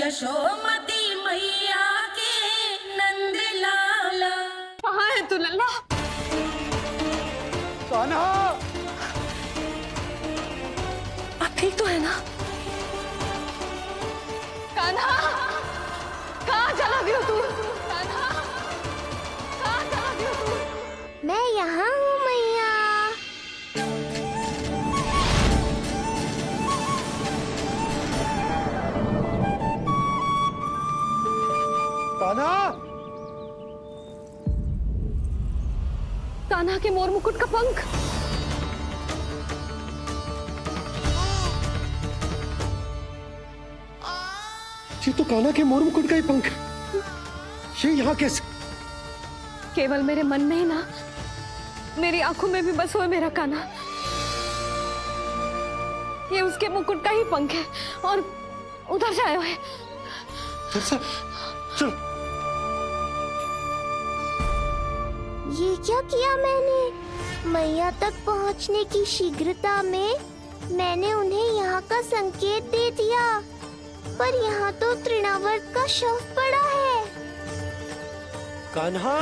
यशोमती मैया के नंद लाला। कहाँ है तू लल्ला? कान्हा, आप ठीक तो है ना? कान्हा, कहाँ चला गया तू? कान्हा, कहाँ चला गया तू? मैं यहाँ हूँ मैया। कान्हा, कान्हा के मोर मुकुट का पंख। ये तो कान्हा के मोर मुकुट का ही पंख है। ये यहाँ कैसे? केवल मेरे मन में ही ना, मेरी आंखों में भी बस हुए मेरा कान्हा। ये उसके मुकुट का ही पंख है और उधर से आए हुए। चलो। ये क्या किया मैंने? मैया तक पहुँचने की शीघ्रता में मैंने उन्हें यहाँ का संकेत दे दिया, पर यहाँ तो तृणावर्त का शव पड़ा है। कान्हा,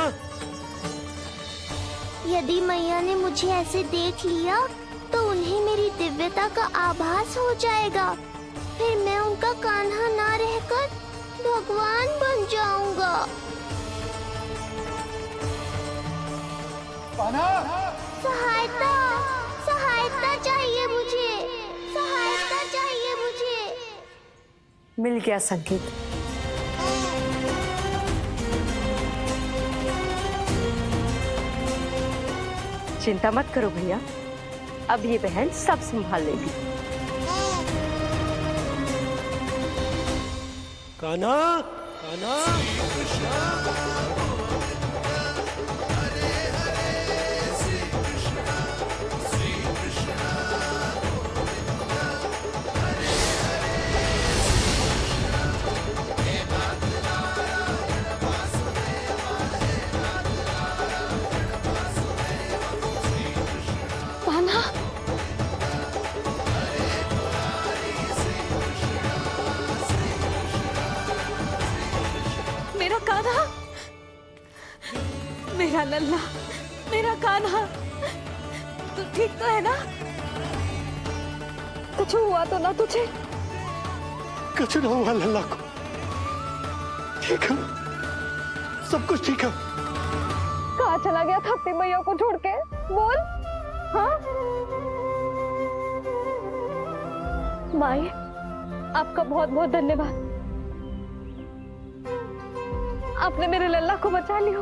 यदि मैया ने मुझे ऐसे देख लिया तो उन्हें मेरी दिव्यता का आभास हो जाएगा। फिर मैं उनका कान्हा ना रहकर भगवान बन जाऊंगा। कान्हा, सहायता, सहायता चाहिए मुझे, सहायता चाहिए मुझे। मिल गया संकेत। चिंता मत करो भैया, अब ये बहन सब संभाल लेगी। कान्हा, कान्हा। कान्हा, मेरा कान्हा, मेरा लल्ला, मेरा कान्हा, तू ठीक तो है ना? कुछ हुआ तो ना तुझे? कुछ ना हुआ लल्ला को। ठीक है, सब कुछ ठीक है। कहाँ चला गया था अपनी मैया को छोड़ के? बोल। हाँ माई, आपका बहुत बहुत धन्यवाद। आपने मेरे लल्ला को बचा लिया।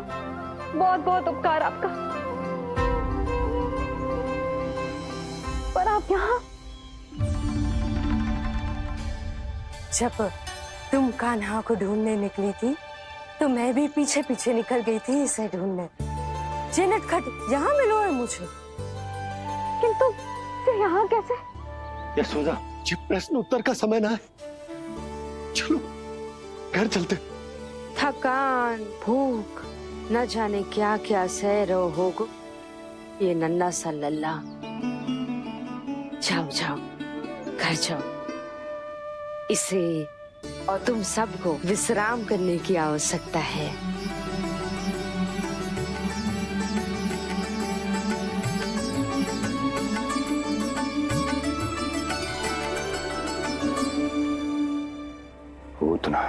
बहुत बहुत उपकार आपका। पर आप यहाँ? जब तुम कान्हा को ढूंढने निकली थी तो मैं भी पीछे पीछे निकल गई थी इसे ढूंढने। जे नटखट यहाँ मिलो है मुझे। किंतु ये यहाँ कैसे? यशोदा, ये प्रश्न उत्तर का समय ना है। चलो घर चलते। थकान, भूख, न जाने क्या क्या सह रहो होगो ये नन्ना सा लल्ला। जाओ जाओ, घर जाओ। इसे और तुम सबको विश्राम करने की आवश्यकता है। पूतना,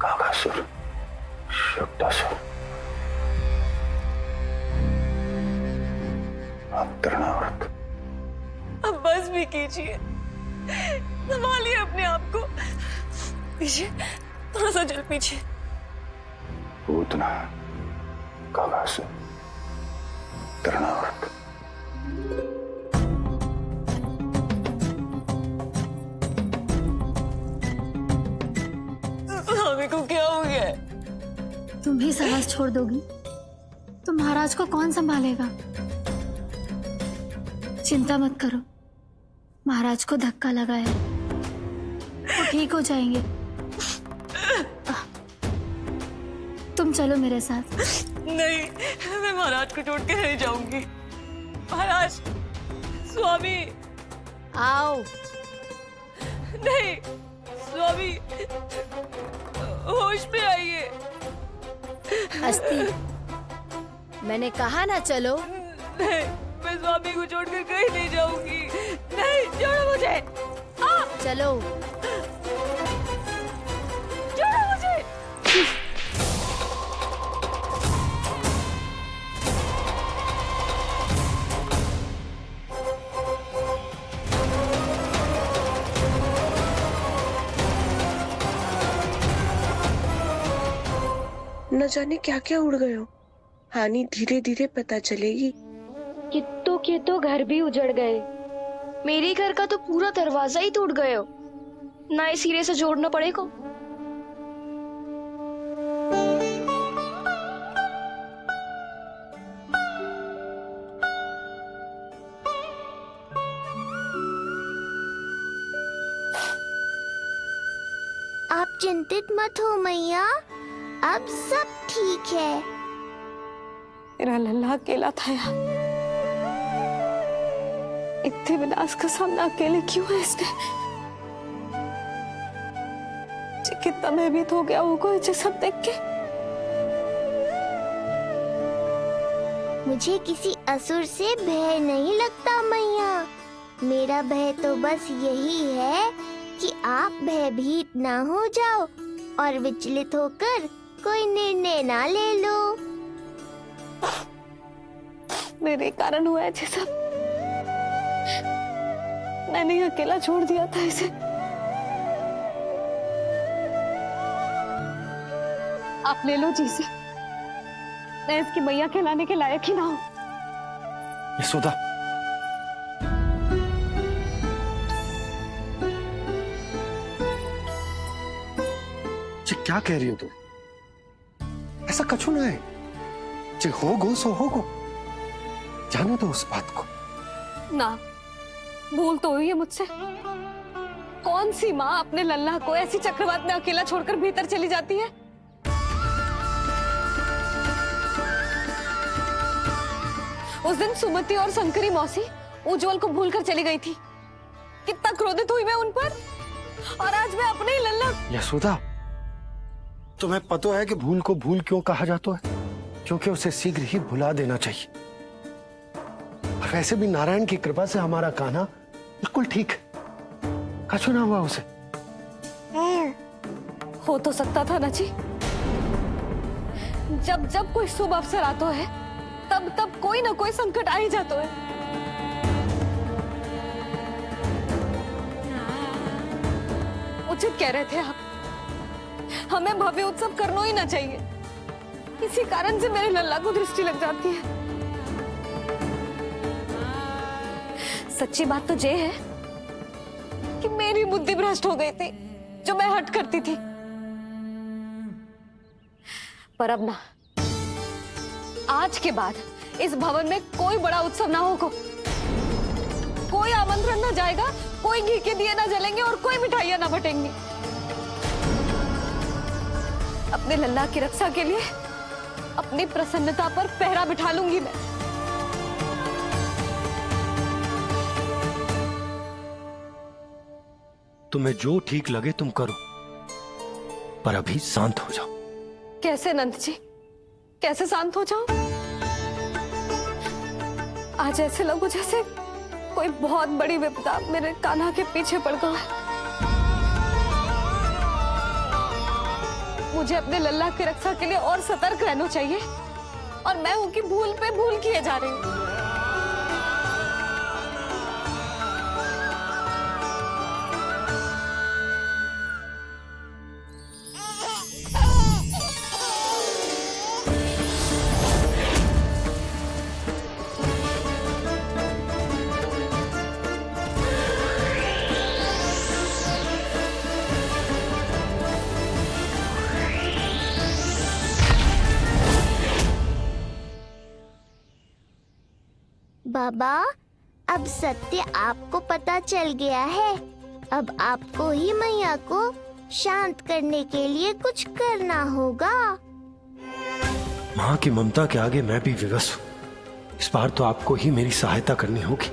काकासुर, शुक्तासुर, अब तृणावर्त। अब बस भी कीजिए, संभालिए अपने आप को। पीछे, थोड़ा सा चल पीछे। पूतना, काकासुर, तृणावर्त। स्वामी को क्या हो गया है? तुम भी साहस छोड़ दोगी तो महाराज को कौन संभालेगा? चिंता मत करो, महाराज को धक्का लगा है, वो ठीक हो जाएंगे। तुम चलो मेरे साथ। नहीं, मैं महाराज को छोड़ के नहीं जाऊंगी। महाराज, स्वामी, आओ। नहीं, स्वामी होश में आइए। अस्ति मैंने कहा ना चलो। नहीं, मैं स्वामी को छोड़कर कहीं नहीं जाऊंगी। नहीं, छोड़ो मुझे। चलो छोड़ो मुझे। न जाने क्या क्या उड़ गए हो। हानि धीरे धीरे पता चलेगी। कित्तों के तो घर भी उजड़ गए। मेरे घर का तो पूरा दरवाजा ही टूट गए हो। नए सिरे से जोड़ना पड़ेगा। आप चिंतित मत हो मैया, अब सब ठीक है। मेरा लल्ला अकेला था यार। इतने विनाश का सामना अकेले क्यों है इसने? कितना भयभीत हो गया होगा ये सब देख के। मुझे किसी असुर से भय नहीं लगता मैया। मेरा भय तो बस यही है कि आप भयभीत ना हो जाओ और विचलित होकर कोई निर्णय ना ले लो। मेरे कारण हुआ है ये सब। मैंने ही अकेला छोड़ दिया था इसे। आप ले लो जी से। मैं इसकी मैया कहलाने के लायक ही ना हूं। यशोदा, ये क्या कह रही हो तुम? ऐसा कछु ना है। जे होगो सो होगो। जाने दो उस बात को। ना, भूल तो हुई है मुझसे। कौन सी माँ अपने लल्ला को ऐसी चक्रवात में अकेला छोड़कर भीतर चली जाती है? उस दिन सुमति और शंकरी मौसी उज्जवल को भूलकर चली गई थी। कितना क्रोधित हुई मैं उन पर। और आज मैं अपने ही लल्ला। यशोदा, तुम्हें पता है कि भूल को भूल क्यों कहा जाता है? क्योंकि उसे शीघ्र ही भुला देना चाहिए। और वैसे भी नारायण की कृपा से हमारा कान्हा बिल्कुल ठीक है। कछु ना हुआ उसे। हो तो सकता था ना जी। जब जब कोई शुभ अवसर आता है तब तब कोई ना कोई संकट आ ही जाता है। उचित कह रहे थे आप। हमें भव्य उत्सव करना ही ना चाहिए। इसी कारण से मेरे लल्ला को दृष्टि लग जाती है। सच्ची बात तो ये है कि मेरी बुद्धि भ्रष्ट हो गई थी जो मैं हट करती थी। पर अब ना, आज के बाद इस भवन में कोई बड़ा उत्सव ना होगा। कोई आमंत्रण ना जाएगा, कोई घी के दिए ना जलेंगे और कोई मिठाइयां ना बटेंगी। अपने लल्ला की रक्षा के लिए अपनी प्रसन्नता पर पहरा बिठा लूंगी मैं। तुम्हें जो ठीक लगे तुम करो, पर अभी शांत हो जाओ। कैसे नंद जी, कैसे शांत हो जाऊं? आज ऐसे लगो जैसे कोई बहुत बड़ी विपदा मेरे कान्हा के पीछे पड़ गया है। मुझे अपने लल्ला की रक्षा के लिए और सतर्क रहना चाहिए और मैं उनकी भूल पे भूल किए जा रही हूँ। बाबा, अब सत्य आपको पता चल गया है। अब आपको ही मैया को शांत करने के लिए कुछ करना होगा। माँ की ममता के आगे मैं भी विवश हूँ। इस बार तो आपको ही मेरी सहायता करनी होगी।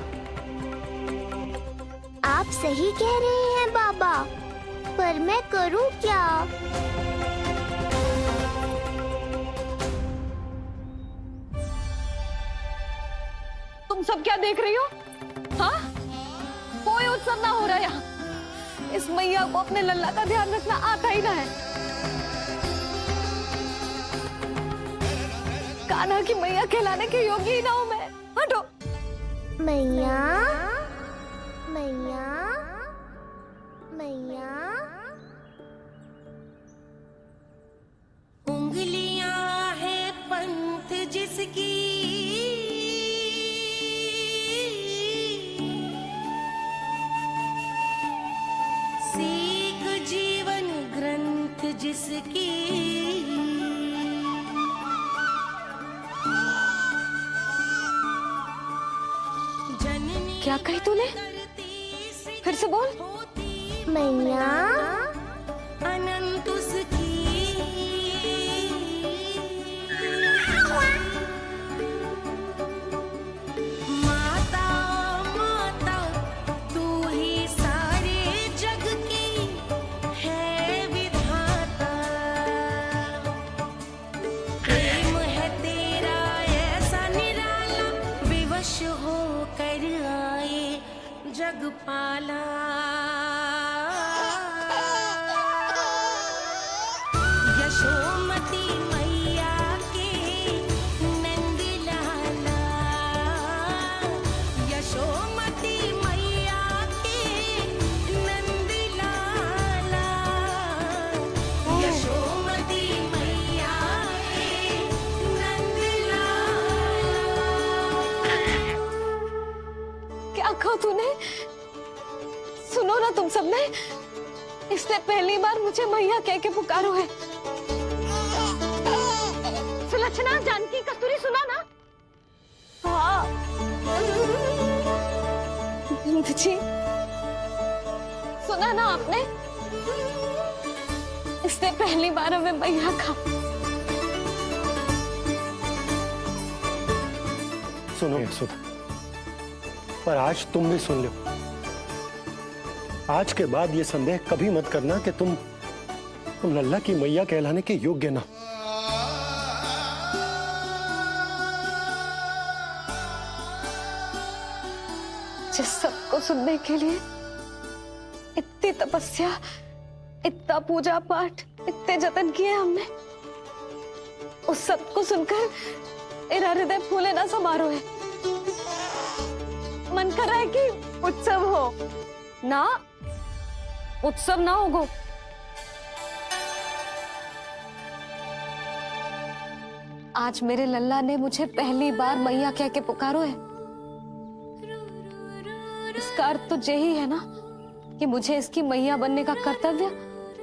आप सही कह रहे हैं बाबा। पर मैं करूं क्या? तुम सब क्या देख रही हो? हाँ, कोई उत्सव ना हो रहा यहाँ। इस मैया को अपने लल्ला का ध्यान रखना आता ही ना है। कान्हा की मैया कहलाने के योग्य ही ना हूं मैं। हटो। मैया, मैया, मैया। उंगलियां है पंथ जिसकी, सीख जीवन ग्रंथ जिसकी, जननी क्या कही तूने? फिर से बोल। मैया, अनंत उसकी, माता माता तू ही सारे जग की है विधाता। प्रेम है तेरा ऐसा निराला, विवश होकर आए जग पाला। यशोमती मैया के नंद लाला, यशोमती मैया के नंद लाला, यशोमती मैया के नंद लाला। क्या कहा तूने? सुनो ना तुम सबने, इसने पहली बार मुझे मैया कह के पुकारो है। सुलक्षणा, जानकी, कस्तूरी, सुना ना? हाँ। जी, सुना ना आपने? इसने पहली बार हमें मैया कहा। सुनो यशोदा, पर आज तुम भी सुन लो। आज के बाद ये संदेह कभी मत करना कि तुम लल्ला की मैया कहलाने के योग्य ना। जिस सबको सुनने के लिए इतनी तपस्या, इतना पूजा पाठ, इतने जतन किए हमने, उस सब को सुनकर मेरा हृदय फूले ना समारोह है। मन कर रहा है कि उत्सव हो ना, उत्सव ना होगो। आज मेरे लल्ला ने मुझे पहली बार मैया कह के पुकारो है। इसका अर्थ तो यही है ना कि मुझे इसकी मैया बनने का कर्तव्य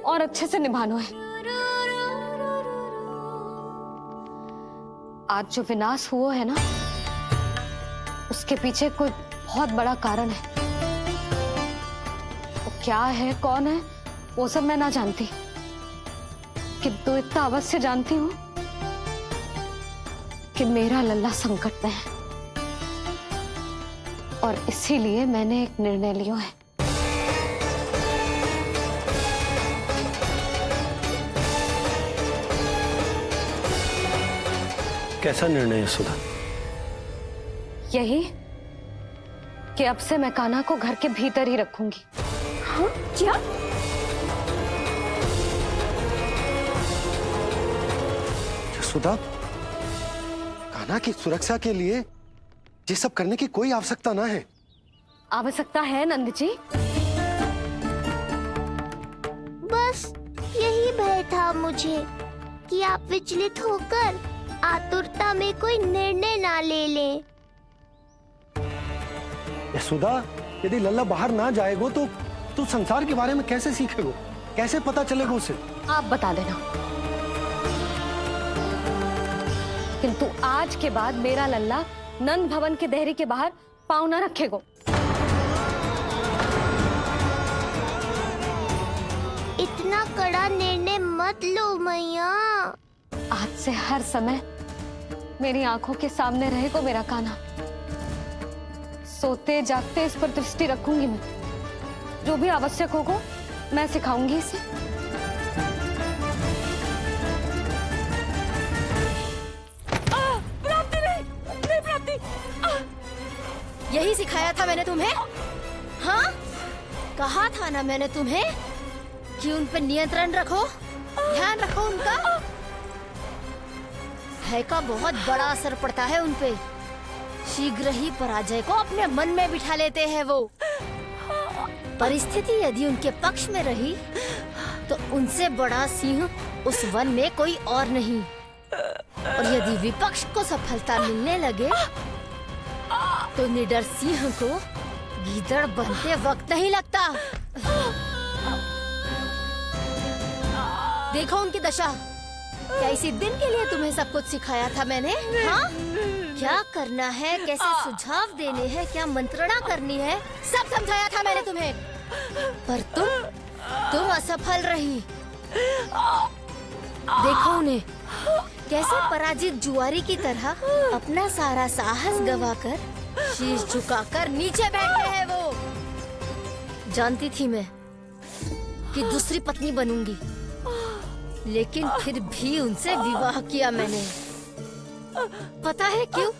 और अच्छे से निभाना है। आज जो विनाश हुआ है ना, उसके पीछे कोई बहुत बड़ा कारण है। वो क्या है, कौन है, वो सब मैं ना जानती, किंतु इतना अवश्य जानती हूँ कि मेरा लल्ला संकट में है, और इसीलिए मैंने एक निर्णय लिया है। कैसा निर्णय है सुधा? यही कि अब से मैं कान्हा को घर के भीतर ही रखूंगी। हाँ? क्या? सुधा, कान्हा की सुरक्षा के लिए ये सब करने की कोई आवश्यकता ना है। आवश्यकता है नंद जी। बस यही भय था मुझे कि आप विचलित होकर आतुरता में कोई निर्णय ना ले लें। यशोदा, यदि लल्ला बाहर ना जाएगो तो संसार के बारे में कैसे सीखेगो, कैसे पता चलेगा उसे? आप बता देना। किंतु आज के बाद मेरा लल्ला नंद भवन के देहरी के बाहर पाँव न रखेगो। इतना कड़ा निर्णय मत लो मैया। आज से हर समय मेरी आंखों के सामने रहेगा मेरा कान्हा। सोते जागते इस पर दृष्टि रखूंगी मैं। जो भी आवश्यक होगा मैं सिखाऊंगी इसे। प्राप्ति नहीं, नहीं प्राप्ति। यही सिखाया था मैंने तुम्हें। हाँ, कहा था ना मैंने तुम्हें कि उन पे नियंत्रण रखो, ध्यान रखो उनका। भय का बहुत बड़ा असर पड़ता है उन पे। शीघ्र ही पराजय को अपने मन में बिठा लेते हैं वो। परिस्थिति यदि उनके पक्ष में रही तो उनसे बड़ा सिंह उस वन में कोई और नहीं। और यदि विपक्ष को सफलता मिलने लगे तो निडर सिंह को गीदड़ बनते वक्त नहीं लगता। देखो उनकी दशा। क्या इसी दिन के लिए तुम्हें सब कुछ सिखाया था मैंने? हाँ? क्या करना है, कैसे सुझाव देने हैं, क्या मंत्रणा करनी है, सब समझाया था मैंने तुम्हें। पर तुम असफल रही। देखो उन्हें, कैसे पराजित जुआरी की तरह अपना सारा साहस गवाकर शीश झुकाकर नीचे बैठे हैं वो। जानती थी मैं कि दूसरी पत्नी बनूंगी, लेकिन फिर भी उनसे विवाह किया मैंने। पता है क्यों?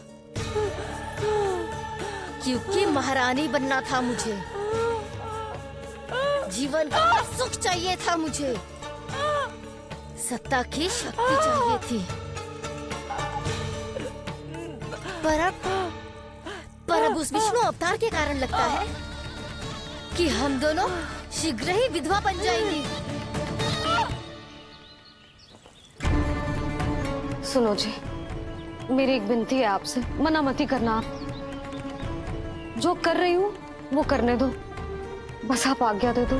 क्योंकि महारानी बनना था मुझे। जीवन का सुख चाहिए था मुझे। सत्ता की शक्ति चाहिए थी। पर अब उस विष्णु अवतार के कारण लगता है कि हम दोनों शीघ्र ही विधवा बन जाएंगी। सुनो जी, मेरी एक विनती है आपसे, मना मत ही करना। आप जो कर रही हूँ वो करने दो, बस आप आज्ञा दे दो।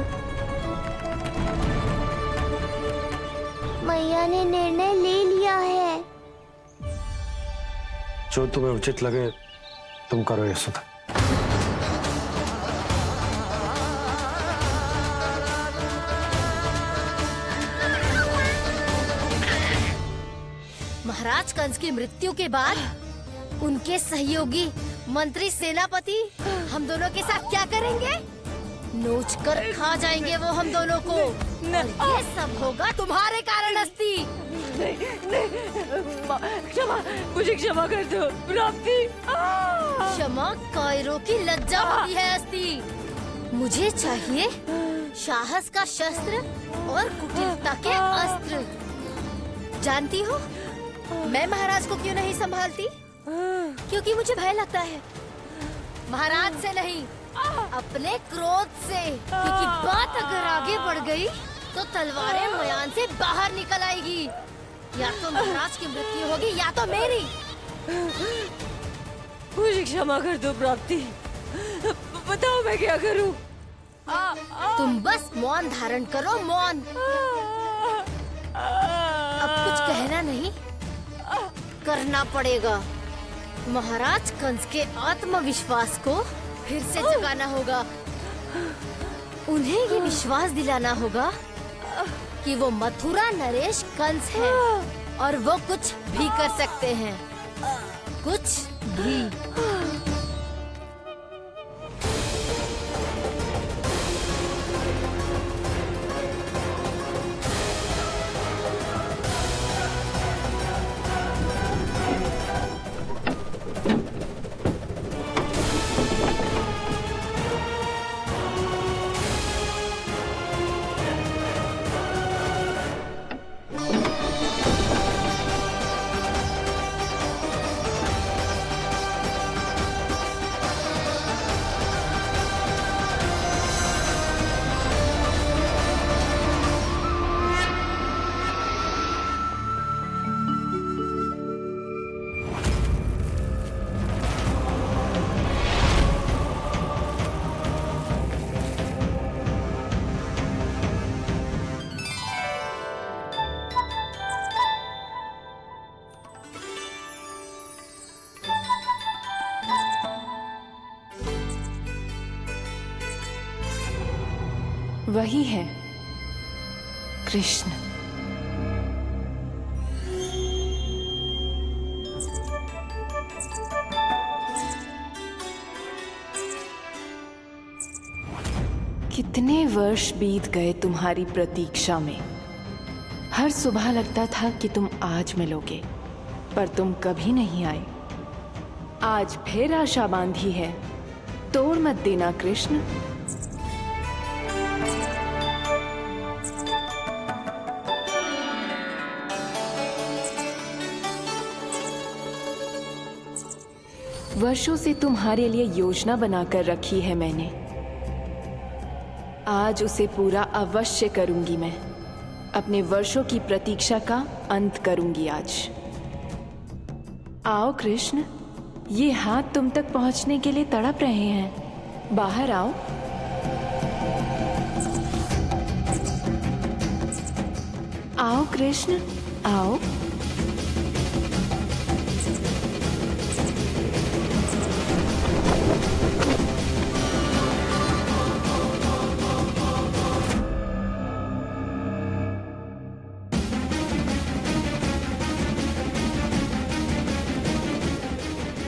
मैया ने निर्णय ले लिया है। जो तुम्हें उचित लगे तुम करो यशोदा। महाराज कंस की मृत्यु के बाद उनके सहयोगी मंत्री सेनापति हम दोनों के साथ क्या करेंगे? नोच कर खा जाएंगे वो हम दोनों को। और ये सब होगा तुम्हारे कारण अस्ति। क्षमा, मुझे क्षमा कर दो प्राप्ति। क्षमा कायरों की लज्जा होती है अस्ति। मुझे चाहिए साहस का शस्त्र और कुटिलता के अस्त्र। जानती हो मैं महाराज को क्यों नहीं संभालती? क्योंकि मुझे भय लगता है। महाराज से नहीं, अपने क्रोध से। क्योंकि बात अगर आगे बढ़ गई तो तलवारें मयान से बाहर निकल आएगी। या तो महाराज की मृत्यु होगी या तो मेरी। मुझे क्षमा कर दो प्राप्ति। बताओ मैं क्या करूं? तुम बस मौन धारण करो, मौन। अब कुछ कहना नहीं, करना पड़ेगा। महाराज कंस के आत्मविश्वास को फिर से जगाना होगा। उन्हें ये विश्वास दिलाना होगा कि वो मथुरा नरेश कंस है और वो कुछ भी कर सकते हैं, कुछ भी। वही है कृष्ण। कितने वर्ष बीत गए तुम्हारी प्रतीक्षा में। हर सुबह लगता था कि तुम आज मिलोगे, पर तुम कभी नहीं आए। आज फिर आशा बांधी है, तोड़ मत देना कृष्ण। वर्षों से तुम्हारे लिए योजना बनाकर रखी है मैंने। आज उसे पूरा अवश्य करूंगी मैं। अपने वर्षों की प्रतीक्षा का अंत करूंगी आज। आओ कृष्ण, ये हाथ तुम तक पहुंचने के लिए तड़प रहे हैं। बाहर आओ। आओ कृष्ण, आओ।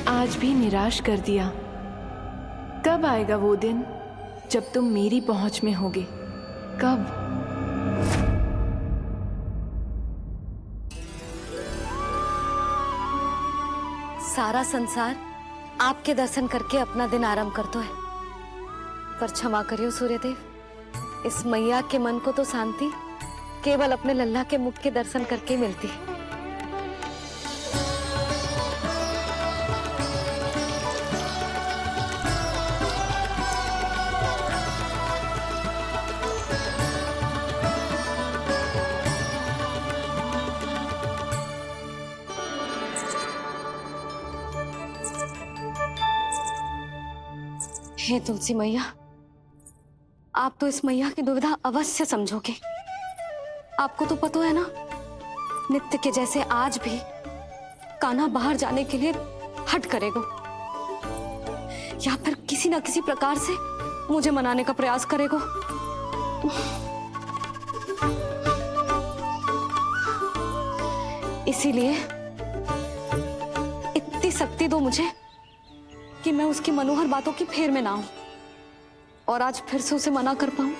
आज भी निराश कर दिया। कब आएगा वो दिन जब तुम मेरी पहुंच में होगे? कब? सारा संसार आपके दर्शन करके अपना दिन आरंभ करता है, पर क्षमा करियो सूर्यदेव, इस मैया के मन को तो शांति केवल अपने लल्ला के मुख के दर्शन करके मिलती है। हे तुलसी मैया, आप तो इस मैया की दुविधा अवश्य समझोगे। आपको तो पता है ना, नित्य के जैसे आज भी कान्हा बाहर जाने के लिए हट करेगा, या फिर किसी ना किसी प्रकार से मुझे मनाने का प्रयास करेगा। इसीलिए इतनी शक्ति दो मुझे कि मैं उसकी मनोहर बातों की फेर में ना आऊं और आज फिर से उसे मना कर पाऊं।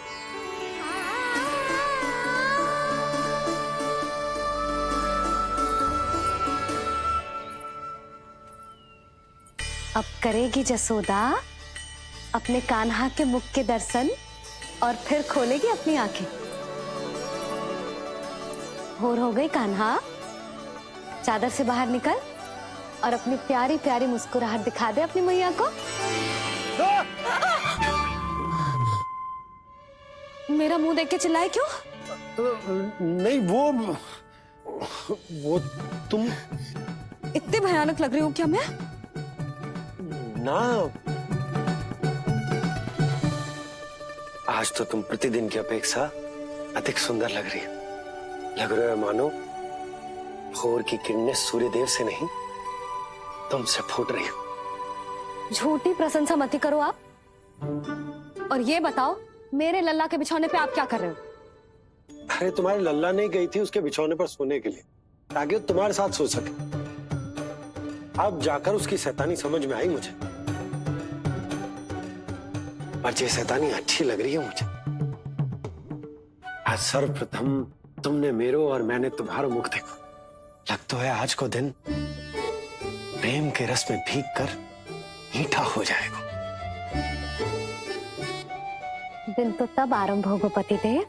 अब करेगी जसोदा अपने कान्हा के मुख के दर्शन और फिर खोलेगी अपनी आंखें। भोर हो गई कान्हा, चादर से बाहर निकल और अपनी प्यारी प्यारी मुस्कुराहट दिखा दे अपनी मैया को। मेरा मुंह देख के चिल्लाए क्यों? नहीं, वो तुम इतनी भयानक लग रही हूँ क्या मैं? ना, आज तो तुम प्रतिदिन की अपेक्षा अधिक सुंदर लग रही हो। लग रहा है मानो भोर की किरणें सूर्यदेव से नहीं, तुमसे फूट रही हो। झूठी प्रशंसा मत करो आप। और ये बताओ, मेरे लल्ला के बिछौने पे आप क्या कर रहे हो? अरे तुम्हारे लल्ला नहीं गई थी उसके बिछौने पर सोने के लिए, ताकि वो तुम्हारे साथ सो सके। अब जाकर उसकी शैतानी समझ में आई मुझे, और ये शैतानी अच्छी लग रही है मुझे। आज सर्वप्रथम तुमने मेरो और मैंने तुम्हारा मुख देखो। लग तो है आज को दिन प्रेम के रस में भीग कर मीठा हो जाएगा। दिन तो तब आरंभ होगा पतिदेव,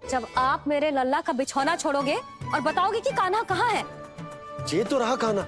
जब आप मेरे लल्ला का बिछौना छोड़ोगे और बताओगे कि कान्हा कहाँ है। ये तो रहा कान्हा,